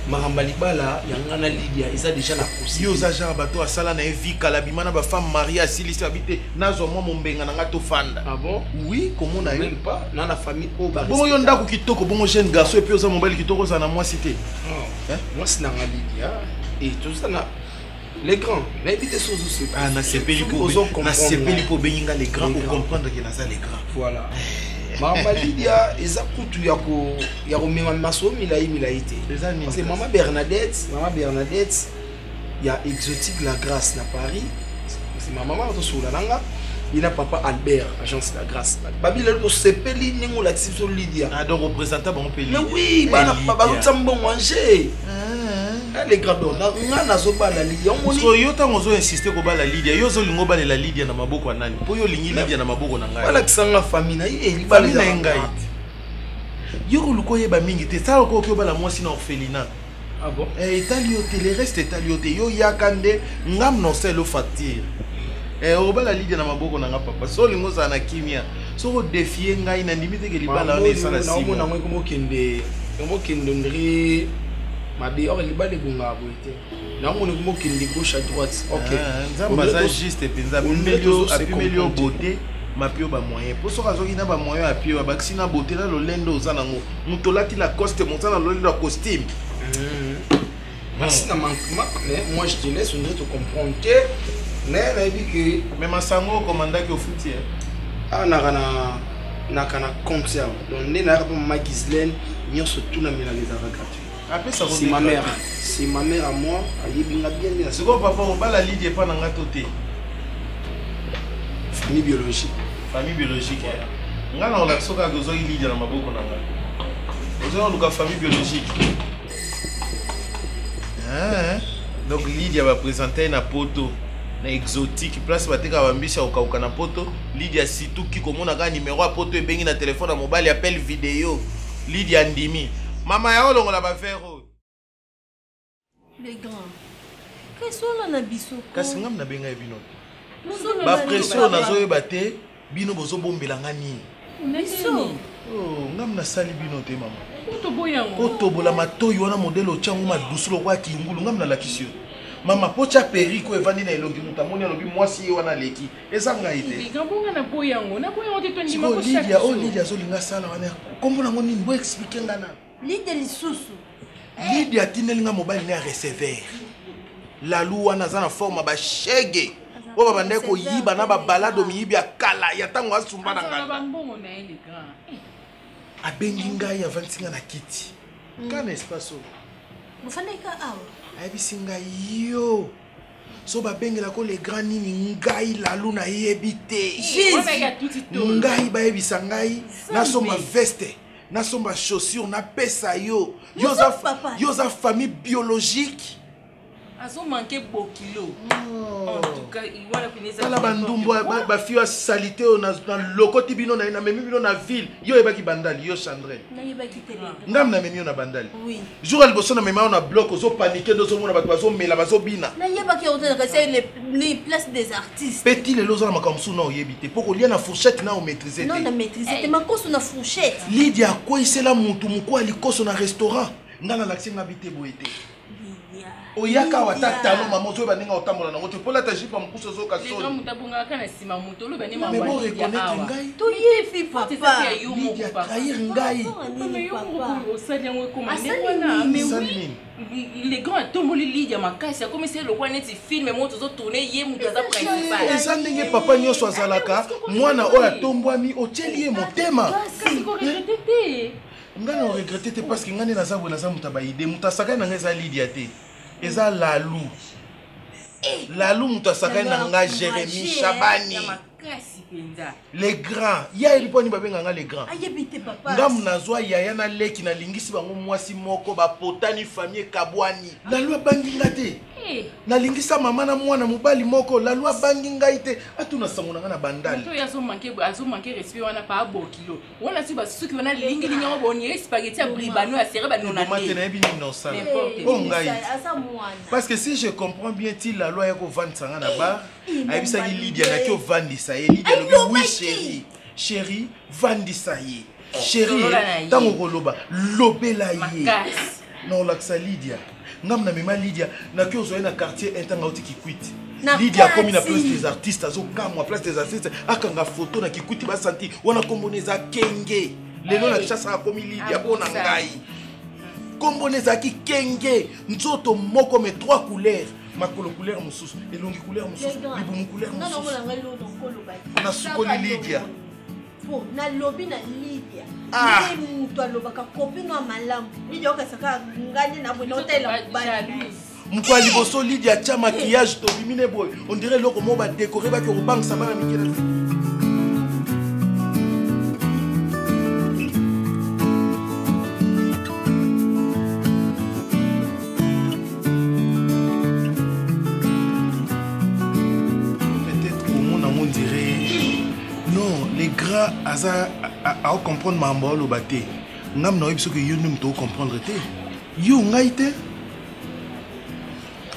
[SPEAKER 5] Maramba libala yangana Lydia ils a déjà la possibilité.
[SPEAKER 3] Yo za genre bato asala na vie kalabima na ba femme mariée asilisi habité nazo mo mombenga na ngato fanda.
[SPEAKER 5] Ah bon?
[SPEAKER 3] Oui, comment on a
[SPEAKER 5] même pas dans la famille au bar.
[SPEAKER 3] Bon yo ndako kitoko bon jeune garçon et puis oza mobile kitoko za na moi cité.
[SPEAKER 5] Hein? Moi c'est na Lydia et tout ça na les grands, mais vite choses aussi.
[SPEAKER 3] Ah na sepeli po beninga les grands pour comprendre que na ça les grands.
[SPEAKER 5] Voilà. Maman Lydia, ils ont coûté ya ko mema maso milaité. Parce que maman Bernadette, il y a Exotique La Grâce na Paris. C'est ma maman to sur la langa. Il a papa Albert, agence La Grâce. Babi le sepeli ningo la sur Lydia.
[SPEAKER 3] Ah donc représentant bon pays.
[SPEAKER 5] Mais oui, bana papa lutambo manger. Les grands nga nazo bala Lydia.
[SPEAKER 3] So yo ta ngozo insister ko bala Lydia. Yo zo lingo bala la Lydia na maboko nani? Po yo lingi Lydia na maboko na ngai.
[SPEAKER 5] Bala kisanga famille na ye
[SPEAKER 3] bala na ngai. Yo ko yeba mingi te sa ko bala mwasi na orphelinat.
[SPEAKER 5] Ah bon?
[SPEAKER 3] Italiote, les restes italiote. Yo yakande ngam no selo facture. Obala Lydia na maboko na nga papa. So lingo za na kimia. So défier ngai na limite ke libala on esa na simo.
[SPEAKER 5] Na mo kende ndri mabi or libala bunga boite. Na mo ko kende gauche à droite. OK.
[SPEAKER 3] Nzamba za juste penza apimeli beauté. Mapio ba moyen pour so kazo ina ba moyen apio ba kisina beauté na lolendo za nango mutolati la coste montana lolendo la costume.
[SPEAKER 5] Merci na manquement mais moi je te laisse on te comprendre mais la dit que
[SPEAKER 3] même sango commanda ki au foutier
[SPEAKER 5] ah na kana concert donc né na pas ma Ghislaine nyo surtout na mina les gratuit C'est ma mère. C'est ma mère à moi. Elle bien bien.
[SPEAKER 7] C'est quoi papa au bas la Lydia pas dans gâteau thé.
[SPEAKER 5] Famille biologique.
[SPEAKER 7] Famille biologique. Nga on a soka gozo Lydia na maboko na nga. Ozo luka famille biologique. Donc Lydia va présenter na poto na exotique place bateka bambisha okauka na poto. Lydia situ ki komona ka numéro a poto ebengi na téléphone na mobile appel vidéo. Lydia ndimi. Mama ya olongo la ba faire.
[SPEAKER 6] Les grands. Qu'est-ce qu'on a biso?
[SPEAKER 7] Kasi ngam na benga bino. Ba pression nazo yebate bino bozo bombela ngani.
[SPEAKER 6] Biso.
[SPEAKER 7] Oh, ngam na sali bino te mama. Oto bola matoyo wana modelo changu madusulo kwa kingulu ngam na lakisio. Mama pocha periko evandi na elongi mutamoni alobi mwasi wana leki. Eza ngaite.
[SPEAKER 8] Ngambonga na boyango. Na boyango te to ndima
[SPEAKER 7] ko
[SPEAKER 8] ko
[SPEAKER 7] Lydia, oh Lydia zo linga sala wana. Kombo nango nini bo expliquer ngana.
[SPEAKER 6] Lydia lisusu.
[SPEAKER 7] Lydia tinelinga mobile ne receveur. La loi na zana forme ba shege. O baba ndeko yiba na ba balado miyibi akala ya tango asumba na ngana.
[SPEAKER 8] Bambongo na ele grand.
[SPEAKER 7] Abengi ngai avantinga na kiti. Kana espace.
[SPEAKER 6] Mufandeka awa.
[SPEAKER 7] Ayebisi ngai yo. So babengela ko les grands nini ngai la luna yebite. Ngai ba yebisa ngai na somba veste, na somba chaussure, na pesa yo. Yo za famille biologique.
[SPEAKER 8] Azo manqué beau kilo. En tout cas, il voit la finesse.
[SPEAKER 7] La bandumbo ba fio salité na lokoti bino na memi bino na ville. Yo ebaki bandali yo Chandrel.
[SPEAKER 6] Na yebaki télé.
[SPEAKER 7] Ngam na memi yo na bandali.
[SPEAKER 6] Oui.
[SPEAKER 7] Jour alboso na memi on a bloc ozo paniquer dozo mona bato bazo mela bazo bina.
[SPEAKER 6] Na yebaki on c'est les places des artistes.
[SPEAKER 7] Petit les lozo na makamsu na oyebite. Poko lia na fourchette na o maîtriser.
[SPEAKER 6] Non na maîtriser. Te makoso na fourchette.
[SPEAKER 7] Lydia ko isela mutu muko alikoso na restaurant. Ngana laxi ngabite boete. Oyaka watata no mama zo baninga otambola na ngote pola ta jipa mkuso zo ka solo.
[SPEAKER 8] Les grands mutabunga kana sima muto lo bani
[SPEAKER 7] Mais bon reconnaître ngai.
[SPEAKER 6] To yefi papa.
[SPEAKER 7] Lydia trahir ngai.
[SPEAKER 8] Mais yo mo osali yango comme wana mais oui. Les grands tomboli Lydia makasi comme c'est le coin neti film moto zo tourner ye muto za principal.
[SPEAKER 7] Eza ndenge papa nyoso azalaka mwana oya tombwami oteli ye motema.
[SPEAKER 8] Kasi ko regretter.
[SPEAKER 7] Ngana o regretter parce que ngane na za bona za mutaba ide mutasaka na ngeza Lydia te. Eza Lalou. Lalou mutasaka na nga Jérémy Chabani. Les grands. Ya eliponi babenga nga les grands.
[SPEAKER 6] Ayebite papa.
[SPEAKER 7] Ngam nazwa yaya na leki na lingisi bango mwasi moko ba potani famille kabwani. Lalou bangi ngate. Na lingisa mama na mwana mobali moko Lalou bangi ngaite. Atuna sango na bandali.
[SPEAKER 8] To yazo manquer respect wana pa bokilo. Wana si ba suki wana lingi linga boni spaghetti à bribano à serre banona.
[SPEAKER 7] Tomate na bini no sala. Oh ngai. Parce que si je comprends bien ti la loi yako vendre sanga na bar, ayebisa ki Lydia na ki vendre ça et Lydia lobi oui chérie. Chérie, vendre ça y. Chérie, tango koloba lobela ye. Non laksa Lydia. Ngam na mema Lydia na ki ozoye na quartier intanga oti ki quit. Lydia comme na place des artistes azo kamwa place des artistes akanga photo na kikuti ba santi wana komboneza kenge. Lelo na chasa komi Lydia bona ngai. Komboneza ki kenge nzoto moko me 3 couleurs. Makolo couleur mususu, elongi couleur mususu, libumu couleur mususu.
[SPEAKER 6] Non non ngalo donc koloba.
[SPEAKER 7] Na sukoli Lydia.
[SPEAKER 6] Po na lobi na Lydia. Ni mutu alobaka kopino malamu. Lydia okasaka ngani na bwe hotel bali.
[SPEAKER 7] Mko aliboso Lydia tia maquillage to bimine boy. On dirait loko mo ba décorer ba ko bank ça bana mikela. À comprendre ma mbolo baté ngam na yebso que yo nim to comprendre te yo ngaite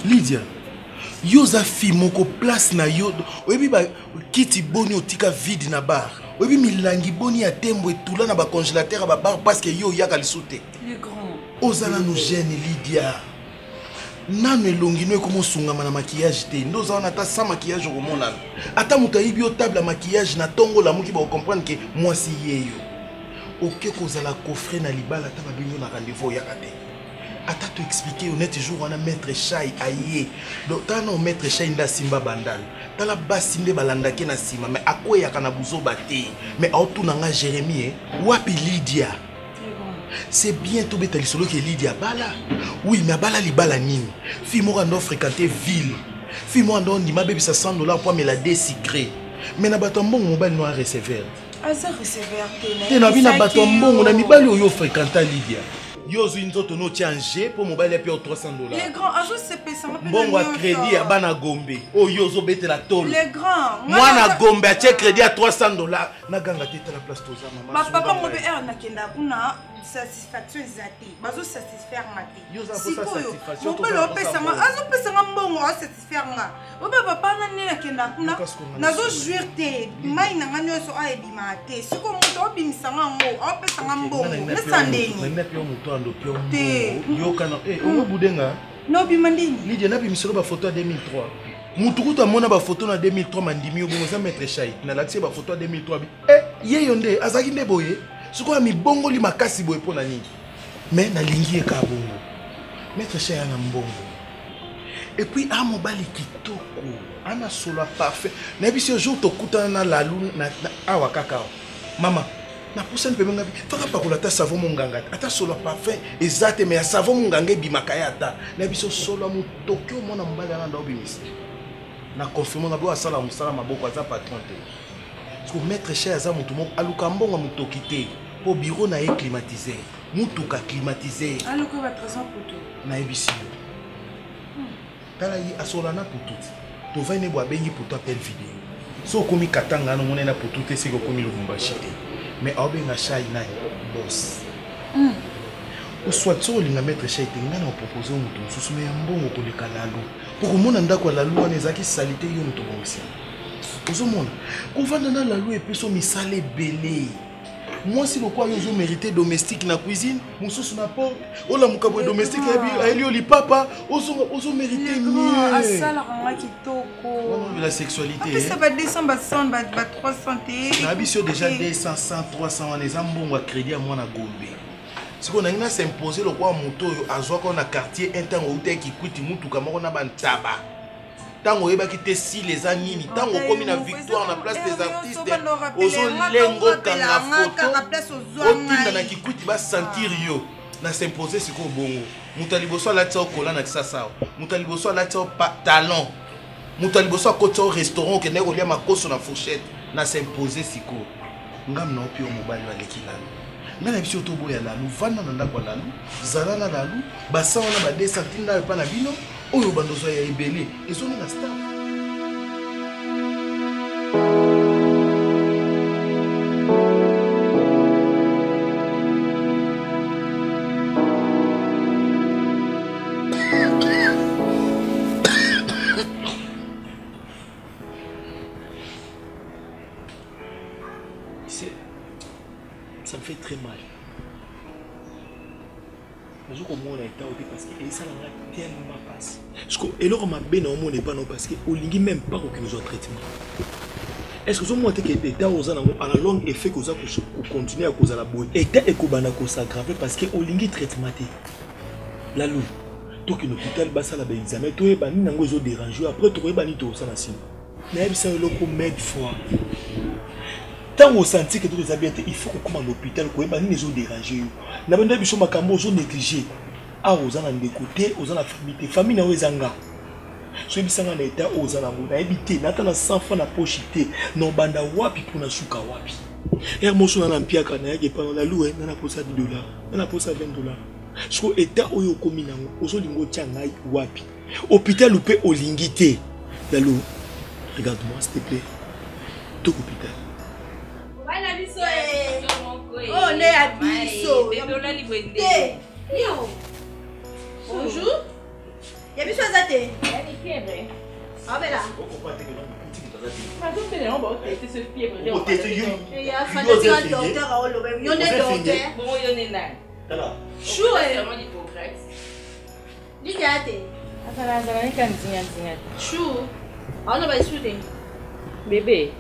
[SPEAKER 7] Lydia yo za fi moko place na yo oyebi ba kiti boni otika vide na bar oyebi milangi boni ya tembo etula na ba congélateur ba bar parce que yo yaka lisute
[SPEAKER 6] le grand
[SPEAKER 7] ozala nous gêne Lydia nanu elongi no ekomo sungama na maquillage te ndoza wana ata sans maquillage okomona ata moto ayibi yo table ya maquillage na tongo la moki ba comprendre que mwasi yeyo oke kozala coffre na libala ata babingo na rendez-vous oyaka te ata to expliquer honnête jour wana maître Chai aye donc tana o maître Chai nda simba bandal tala basi nde balandaki na sima mais akoyaka na buzo bate mais aotuna nga Jérémy wapi Lydia c'est bien tout bête lisolo qui Lydia bala. Oui, mais bala li bala nini. Fille moi on doit fréquenter ville. Fille moi on doit ni ma bébé ça $100 pour me la décicrer. Mais na batombo mobile noir recevoir.
[SPEAKER 4] Ah ça recevoir
[SPEAKER 7] te na bina batombo na mibali oyo fréquenter Lydia. Yo zo nzoto no changer pour mobile et puis $300.
[SPEAKER 4] Les grands azo se pesa ma
[SPEAKER 7] bon à crédit ya bana gombe. Oh yo zo bete la tole.
[SPEAKER 4] Les grands.
[SPEAKER 7] Moi na gombe a crédit à $300 na ganga tete la place toza maman.
[SPEAKER 4] Papa mo be na kenda kuna satisfaction zati. Bazo satisfaire mati.
[SPEAKER 7] Yo za pour satisfaction.
[SPEAKER 4] Mo pelo pesa ma azo pesa mbongo a satisfaire nga. Oba papa na ne na kenda kuna nazo jouir te. Mai na ngano so a ebima te. Siko moto obimisa nga ngo a pesa nga mbongo. Ne sandeni.
[SPEAKER 7] Na pio moto ando pio mbongo. Yo kana o budenga.
[SPEAKER 4] No bimandini.
[SPEAKER 7] Lydia na bimisolo ba photo 2003. Mutukutu amona ba photo na 2003 mandimi yo bongo za mettre chai. Na laxé ba photo 2003. Ye yonde azaki nde boye. Siko mi bongo li makasi boye pona nini. Mais na lingi e ka bongo. Mettre chai na mbongo. Et puis à mobali kitoko. Ana solo parfait. Na biso jour to kuta na la lune na awa kakao. Mama na pousse npe menga faka pakola ta savon monganga ata solo parfait exact mais savon monganga bimakaya ata na biso solo mu Tokyo mona mbala na ndobi mis na confirmer na bo asala musala maboko aza patron te parce que maître cher aza mutu moko aluka mbongo mutoki te po bureau na ye climatisé mutuka climatisé
[SPEAKER 4] aluka ba 300 poto
[SPEAKER 7] na ebisi tala yi asola na pututi to vene bo abengi poto appel vidéo so komi katanga na mona na pututi siko komi lubumbashi te. Mais on a chai na boss. Ou soit tu as mettre chai te ngana proposer mutu susu me mbongo ko leka lalu. Pour mona ndako la loi nezaki salité yo mutu bongsi. Ozomona. Ko vanda na la loi et puis so misale belé. Moi si le quoi yo mérité domestique na cuisine, mususu na porte. Ola mukabo domestique ya elio li papa, ozo mérité mieux.
[SPEAKER 4] Ah ça la rama kitoko.
[SPEAKER 7] La sexualité.
[SPEAKER 4] Après ça va descendre ba 100 ba 300 te.
[SPEAKER 7] Na biso déjà 200 100 300 on les ambongo crédit à moi na gombe. Si on a une s'imposer le quoi moto azwa ko na quartier un temps où qui coûte mutu kama na bantaba. Tango yeba ki te si les anini tango komi na victoire na place des artistes ozo lengo kanga photo otinda na kikuti ba sentir yo na s'imposer siko bongo mutaliboso la tsa okola na tsasa mutaliboso la tsa talon mutaliboso akotsa au restaurant ke neko lia makoso na fourchette na s'imposer siko ngam na opio mobali wa lekilano ngana biso to boya la lu vanda na ndako la lu zala na la lu basa wana ba 200 tinda pa na bino oyo bandozo ya ebele ezoni na staff.
[SPEAKER 3] Ça me fait très mal. Je crois qu'on est parce que ça l'a tellement passé. Je crois que l'heure m'a bien au n'est pas non parce que au lingi même pas aucun autre traitement. Est-ce que ce moment que l'état aux à la longue effet que ça continuer à cause à la boue état et que bana ko s'aggraver parce que au lingi traitement la lune toi qui l'hôpital basa la examen toi et bani nango zo déranger après toi et bani to ça na sim mais ça le ko med fois tant au senti que tous les habitants il faut qu'on commence à l'hôpital quoi bani les zo déranger na banda biso makambo zo négliger a aux en d'écouter aux en la famille na wezanga so bisanga na état aux en na habiter na tana 100 francs na poche té non banda wapi pour na suka wapi et moi so na mpiaka na yake pa na loué na posa $10 na posa $20 so état oyo komi nango ozo lingo tchangai wapi hôpital ou pe olingité lalo regarde-moi s'il te plaît tout hôpital
[SPEAKER 6] voilà biso oh ne a biso bonjour ya biso azate ah bela
[SPEAKER 8] bébé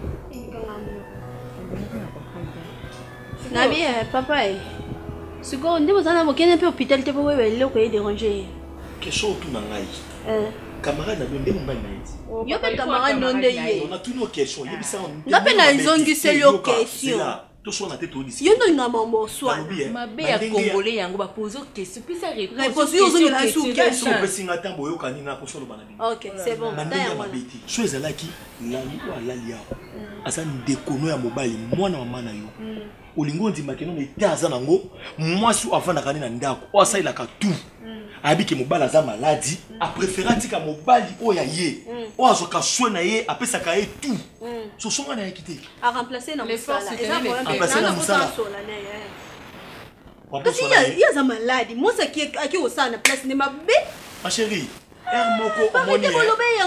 [SPEAKER 6] nabi papa siko nde bozana bokende pe hôpital te po wewe eloko ye déranger
[SPEAKER 3] question tout na ngai camarade na ndenge mbali na
[SPEAKER 6] yo pe camarade nonde ye
[SPEAKER 3] on a tous nos questions yebisa
[SPEAKER 6] nga pe na izongiseli yo question
[SPEAKER 3] tout soit na tête au lycée.
[SPEAKER 6] Yo no ngama mo soir.
[SPEAKER 8] Mabe ya congolais yango ba poser question puis ça
[SPEAKER 6] réponse yo zo la sous
[SPEAKER 3] question pe singa tambo yo kanina ko solo banabi.
[SPEAKER 6] OK, c'est bon.
[SPEAKER 3] Ndaya mabeti. So ezalaki la loi la lia. Asa ndekono ya mobali mwana mama na yo. Olingo ndimaki non était aza nango mwasi afanda kanina ndako. O asa ilaka tout. Abiki mobali aza maladi, a préféré tika mobali oya ye. O azoka soin na ye, apesa ka ye tout. So songa na yakité.
[SPEAKER 6] A remplacer na musala.
[SPEAKER 3] Remplacer na musala.
[SPEAKER 6] Parce qu'il y a maladi. Moi ça qui au ça na place ne mabe.
[SPEAKER 3] Ma chérie, moko omoni.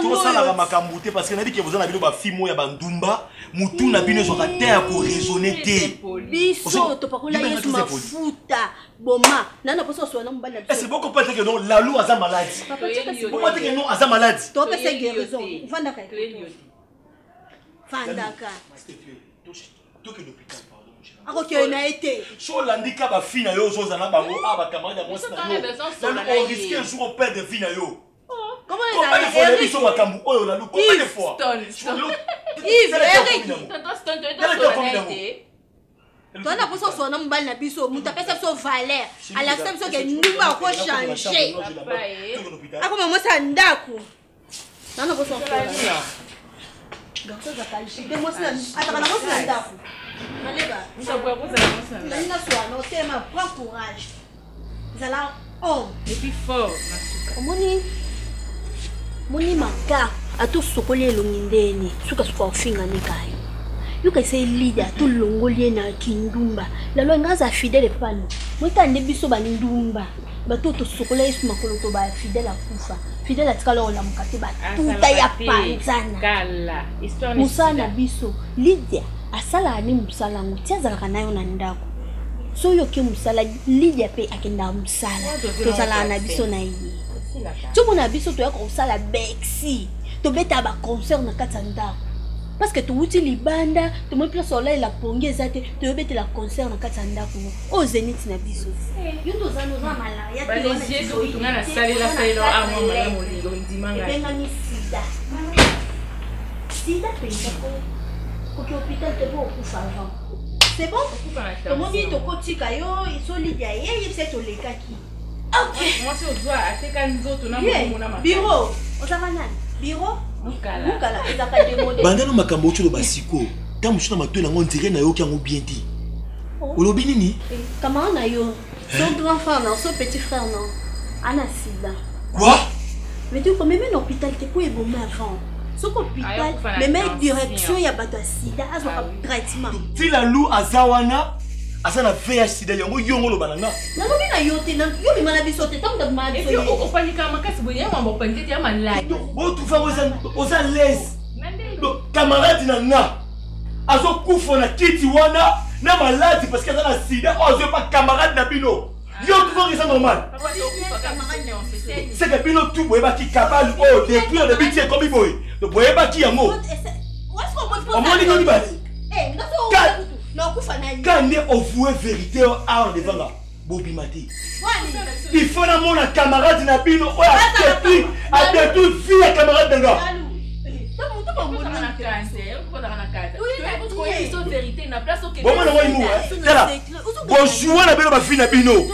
[SPEAKER 3] Tout ça la makambuté parce que na dit que vous en avez ba fimo ya bandumba, mutu na bino zo ka terre ko raisonner té.
[SPEAKER 6] Biso to pakola yesu mafuta. Boma, nana poso so na mbala.
[SPEAKER 3] C'est beaucoup pas que non la loi aza malade. Pourquoi que non aza malade?
[SPEAKER 6] To pesa guérison. Vanda ka. Fandaka.
[SPEAKER 3] Tout que l'hôpital pardon.
[SPEAKER 6] Ako ki na été.
[SPEAKER 3] So landika ba fille na yo zo za na bango ba camarade moi na yo. On risque un jour on perd de vie na yo.
[SPEAKER 6] Comment
[SPEAKER 3] il a dit sur Makambu? Oh la loupe combien de fois?
[SPEAKER 6] Yves, Eric. Toi na poso so na mbali na biso, muta pesa so valeur. À la semaine so ke ndumba ko changer. Ako mama sa ndako. Nana poso so. Garçon za kalishi. De moi ça ataka na ko sa ndako. Maleba.
[SPEAKER 8] Musa kwa koza na ça.
[SPEAKER 6] Nina so no tema, prends courage. Zala homme
[SPEAKER 8] et puis fort.
[SPEAKER 6] Moni maka atu sokole longindeni suka ofinga nekayo yuka se leader to longolie na kindumba la lo ngaza fidèle pano motande biso bandumba bato to sokole yesu makolo to ba fidèle akufa fidèle atikala ola mukate ba tuta ya panzana
[SPEAKER 8] kala histoire
[SPEAKER 6] musana biso leader asala ani musala ngutiaza kana yo na ndako so yo ke musala leader pe akenda musala to sala na biso na yi tu mon abiso to ya ko sala bexi to beta ba concert na katanda parce que tu uti libanda to mo place soleil la pongi ezate to beta la concert na katanda ko o zenith na biso yo to zano za mala ya
[SPEAKER 8] to les yeux ko tunga na salela a mo mala mo ligo ndimanga
[SPEAKER 6] benga ni sida sida pe ko ko hôpital te bo ku avant c'est bon to mo bi to kotika yo isolide ye c'est to lekaki. Ok.
[SPEAKER 8] Moi c'est au doigt, c'est quand nous autres on a mon
[SPEAKER 6] bureau. On s'en va bureau. Mukala. Ezaka démodé.
[SPEAKER 3] Bandano makambo chulo basiko. Tamu chuna matu na ngondire na yo ki ngo bien dit. Olobi nini?
[SPEAKER 6] Comment na yo? Son grand frère non, son petit frère non. Ana sida.
[SPEAKER 3] Quoi?
[SPEAKER 6] Mais tu comme même l'hôpital te pour ébomé avant. Son hôpital, mais même direction ya bato sida azo traitement.
[SPEAKER 3] Ti la lou azawana asana VIH sida yango yongo lo bananga.
[SPEAKER 6] Na lobi na yote na yo mi mana biso te tangu da mali.
[SPEAKER 8] Et puis on panika makasi boye ya mambo panika ya malade.
[SPEAKER 3] Bo tu fa oza les. Donc camarade na azo kufa na kiti wana na malade parce que na sida ozo pas camarade na bino. Yo tu vois ça normal. C'est que bino tout boye ba ki kabal oh depuis le biti comme boy. Donc boye ba ki yango.
[SPEAKER 6] Est-ce qu'on peut
[SPEAKER 3] poser? On m'a dit bali.
[SPEAKER 6] Eh,
[SPEAKER 3] quand on est avoué vérité en devant là, Bobby Mati. Il faut la mon camarade na bino a détruit vie à camarade de gars. Bonjour la belle ma fille na bino.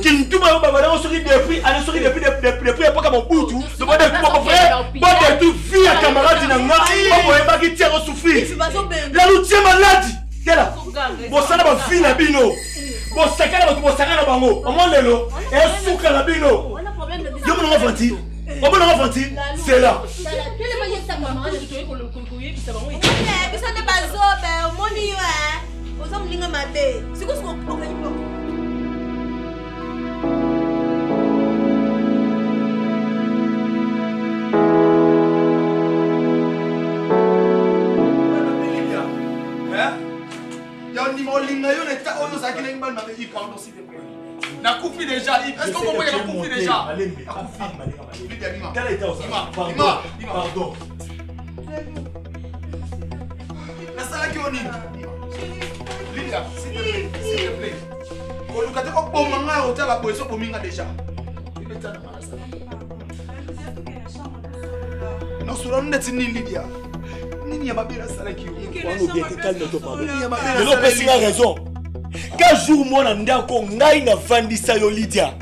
[SPEAKER 3] Kintuma baba on sori depuis on sori depuis pas comme boutou. De moi de mon frère, pas de vie à camarade na nga. On va qui tient au souffrir. La routier malade. Kela. Bosana ba fille na bino. Bosaka na bosaka na bango. Omo lelo. Et souka na bino. Yo mon enfant. Comment on va faire? C'est là.
[SPEAKER 7] Na coupi déjà, est-ce qu'on peut la coupi déjà?
[SPEAKER 3] Pardon.
[SPEAKER 7] La salle qui on est. Linda, s'il te plaît. On nous a dit qu'on peut manger au hôtel la position pour minga déjà. Non, sur le net, c'est Lydia. Nini ya mabela salaki.
[SPEAKER 3] Calme-toi, pardon. Mais l'autre personne a raison. Quel jour moi ndako ngai na vandisa yo Lydia.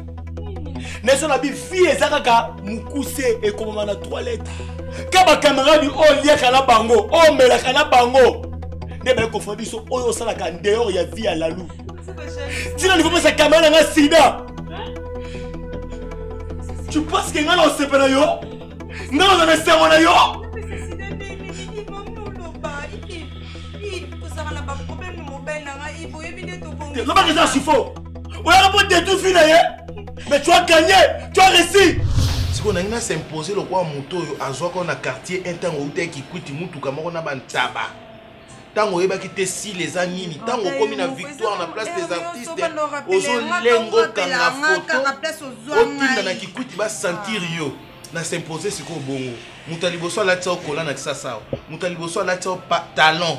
[SPEAKER 3] Neso na bi fille ezaka mukuse et comme na toilette. Ka ba camarade o lia kana bango, o mela kana bango. Ne ba ko fandiso oyo sala ka dehors ya vie à la loup. Sinon il faut pas sa caméra na sida. Tu penses que nga na sepela yo? Nga na sermo na yo? Non, pas que ça, c'est faux. On a rapporté tout fini, mais tu as gagné, tu as réussi.
[SPEAKER 7] Si on a s'imposer le roi moto, à soit qu'on a quartier un temps où qui coûte tout comme on a ban tabac. Tant qu'on a quitté si les années, tant qu'on a commis la victoire en la place des artistes, aux lengo quand la photo, au temps qui coûte, il va sentir yo. Na s'imposer ce qu'on bon. Moutaliboso la tao kola na kisasa. Moutaliboso la tao talent.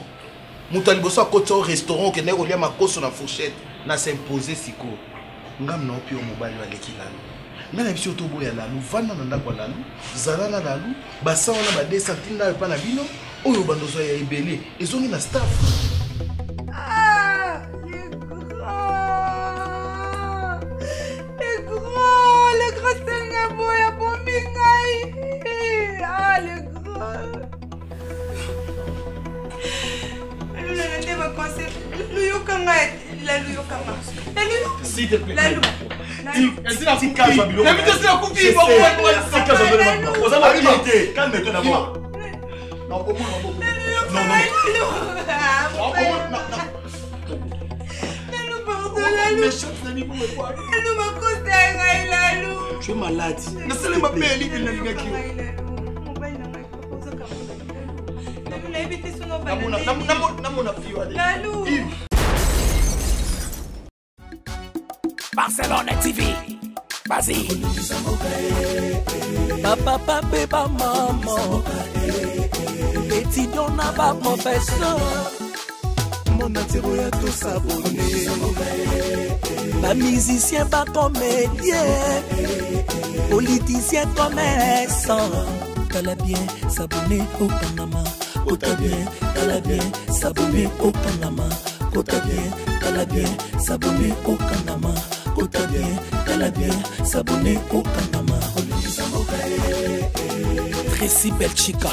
[SPEAKER 7] Moutaliboso a côté au restaurant que n'est relié ma course sur la fourchette. Na s'imposer ce qu'on. Ngam na opi au mobile wa leki lalu. Nga na biso to boya lalu, vanda na ndako lalu, zala na lalu, basa wana ba 2 centimes na pa na bino, oyo bandozo ya ebele, ezongi na staff.
[SPEAKER 4] Ah, le gros Seigneur boya bomingai. Ah, le gros. Le ne va passer. Le yokanga, la yokanga.
[SPEAKER 3] S'il te plaît.
[SPEAKER 7] Est-ce la coupe? La vitesse de la coupe, il va
[SPEAKER 3] calme-toi d'abord.
[SPEAKER 7] Non,
[SPEAKER 3] tu es malade.
[SPEAKER 1] Barcelone TV. Vas-y. Papa, papa, maman. Étudiant n'a pas mon professeur. Mon atiro ya tout s'abonner. Pas musicien, pas comédien. Politicien, commerçant. T'as bien s'abonner au Panama. T'as bien, t'as bien s'abonner au Panama. T'as bien, t'as bien s'abonner au Panama. T'as bien s'abonner au Panama. Tracy Belchica,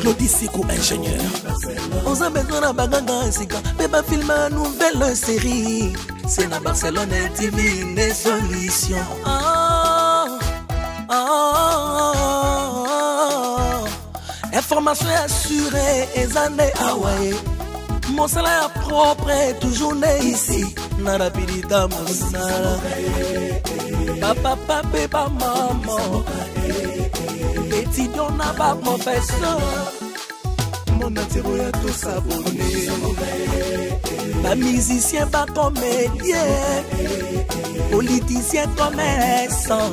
[SPEAKER 1] Claudie Siko ingénieur. On a besoin d'un bagage sika, mais pas filmer une nouvelle série. C'est dans Barcelone TV une solution. Information assurée et années Hawaii. Mon salaire propre est toujours né ici. Nada pirita monsala. Papa, papa, maman. Étudiant n'a pas professeur. Mon atiro ya tout s'abonner. Pas musicien, pas comédien. Politicien, commerçant.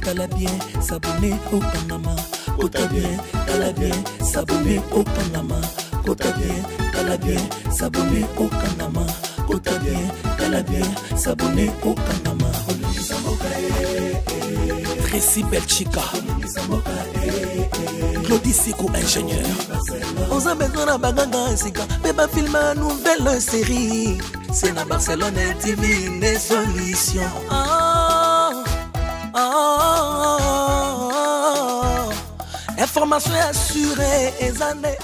[SPEAKER 1] T'as bien s'abonner au Panama. T'as bien s'abonner au Panama. T'as bien s'abonner au Panama. T'as bien s'abonner au Panama. Tracy Belchica, Claudie Siko ingénieur. On a besoin d'un bagage sika, mais pas filmer une nouvelle série. C'est dans Barcelone TV une solution. Information assurée et années.